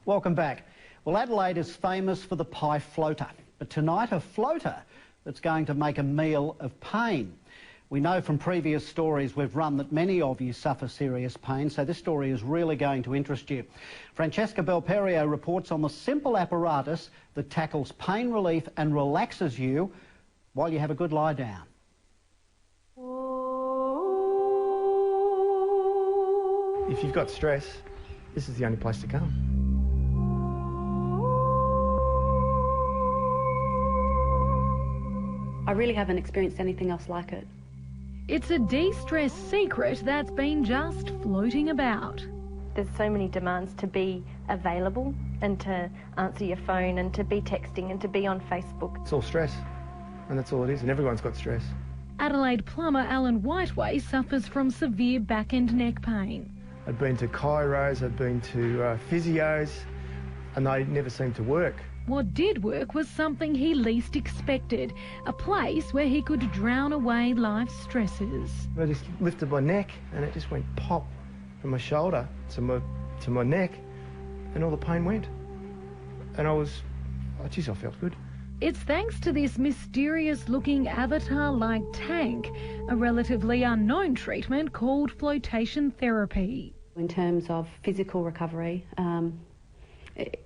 Welcome back. Well, Adelaide is famous for the pie floater, but tonight a floater that's going to make a meal of pain. We know from previous stories we've run that many of you suffer serious pain, so this story is really going to interest you. Francesca Belperio reports on the simple apparatus that tackles pain relief and relaxes you while you have a good lie down. If you've got stress, this is the only place to come. I really haven't experienced anything else like it. It's a de-stress secret that's been just floating about. There's so many demands to be available and to answer your phone and to be texting and to be on Facebook. It's all stress, and that's all it is, and everyone's got stress. Adelaide plumber Alan Whiteway suffers from severe back and neck pain. I'd been to chiros, I'd been to physios, and they never seemed to work. What did work was something he least expected, a place where he could drown away life's stresses. I just lifted my neck and it just went pop from my shoulder to my neck, and all the pain went. And I felt good. It's thanks to this mysterious-looking avatar-like tank, a relatively unknown treatment called floatation therapy. In terms of physical recovery,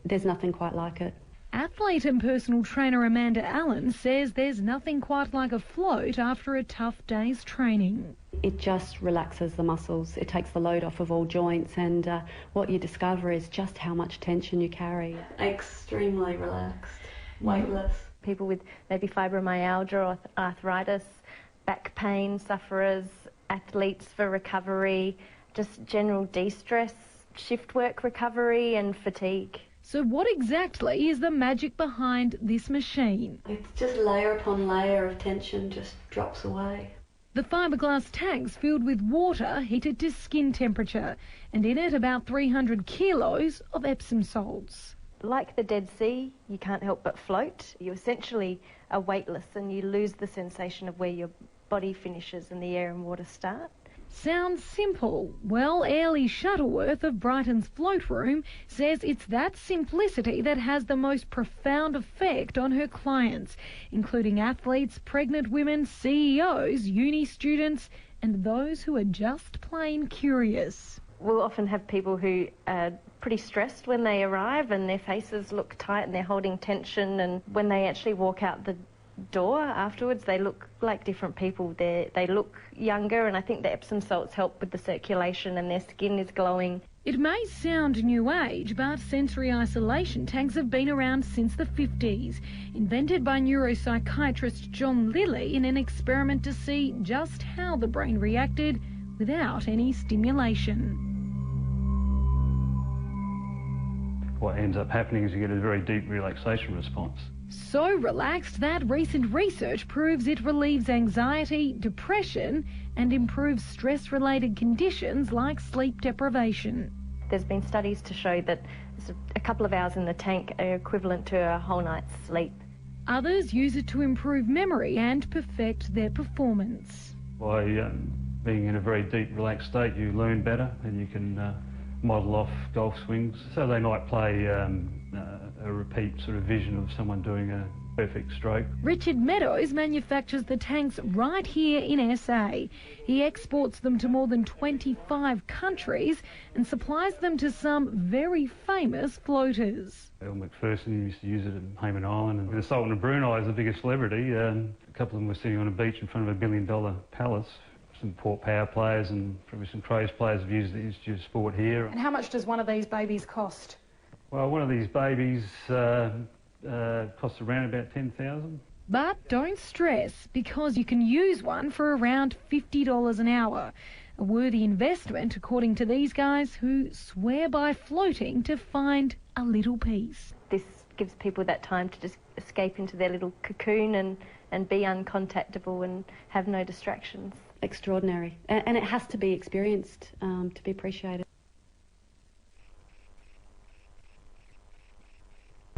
there's nothing quite like it. Athlete and personal trainer Amanda Allen says there's nothing quite like a float after a tough day's training. It just relaxes the muscles, it takes the load off of all joints, and what you discover is just how much tension you carry. Extremely relaxed, weightless. People with maybe fibromyalgia or arthritis, back pain sufferers, athletes for recovery, just general de-stress, shift work recovery and fatigue. So what exactly is the magic behind this machine? It's just layer upon layer of tension just drops away. The fiberglass tank's filled with water heated to skin temperature, and in it about 300 kilos of Epsom salts. Like the Dead Sea, you can't help but float. You essentially are weightless and you lose the sensation of where your body finishes and the air and water start. Sounds simple. Well, Airlie Shuttleworth of Brighton's Float Room says it's that simplicity that has the most profound effect on her clients, including athletes, pregnant women, CEOs, uni students, and those who are just plain curious. We'll often have people who are pretty stressed when they arrive and their faces look tight and they're holding tension, and when they actually walk out the door afterwards they look like different people. They look younger, and I think the Epsom salts help with the circulation and their skin is glowing. It may sound new age, but sensory isolation tanks have been around since the 50s, invented by neuropsychiatrist John Lilly in an experiment to see just how the brain reacted without any stimulation. What ends up happening is you get a very deep relaxation response. So relaxed that recent research proves it relieves anxiety, depression, and improves stress-related conditions like sleep deprivation. There's been studies to show that a couple of hours in the tank are equivalent to a whole night's sleep. Others use it to improve memory and perfect their performance. By being in a very deep, relaxed state, you learn better and you can model off golf swings. So they might play a repeat sort of vision of someone doing a perfect stroke. Richard Meadows manufactures the tanks right here in SA. He exports them to more than 25 countries and supplies them to some very famous floaters. Al McPherson used to use it at Hayman Island, and the Sultan of Brunei is the biggest celebrity. A couple of them were sitting on a beach in front of $1 billion palace. Some Port Power players and probably some Crows players have used the Institute of Sport here. And how much does one of these babies cost? Well, one of these babies costs around about $10,000. But don't stress, because you can use one for around $50 an hour. A worthy investment, according to these guys who swear by floating to find a little peace. This gives people that time to just escape into their little cocoon and be uncontactable and have no distractions. Extraordinary. And it has to be experienced to be appreciated.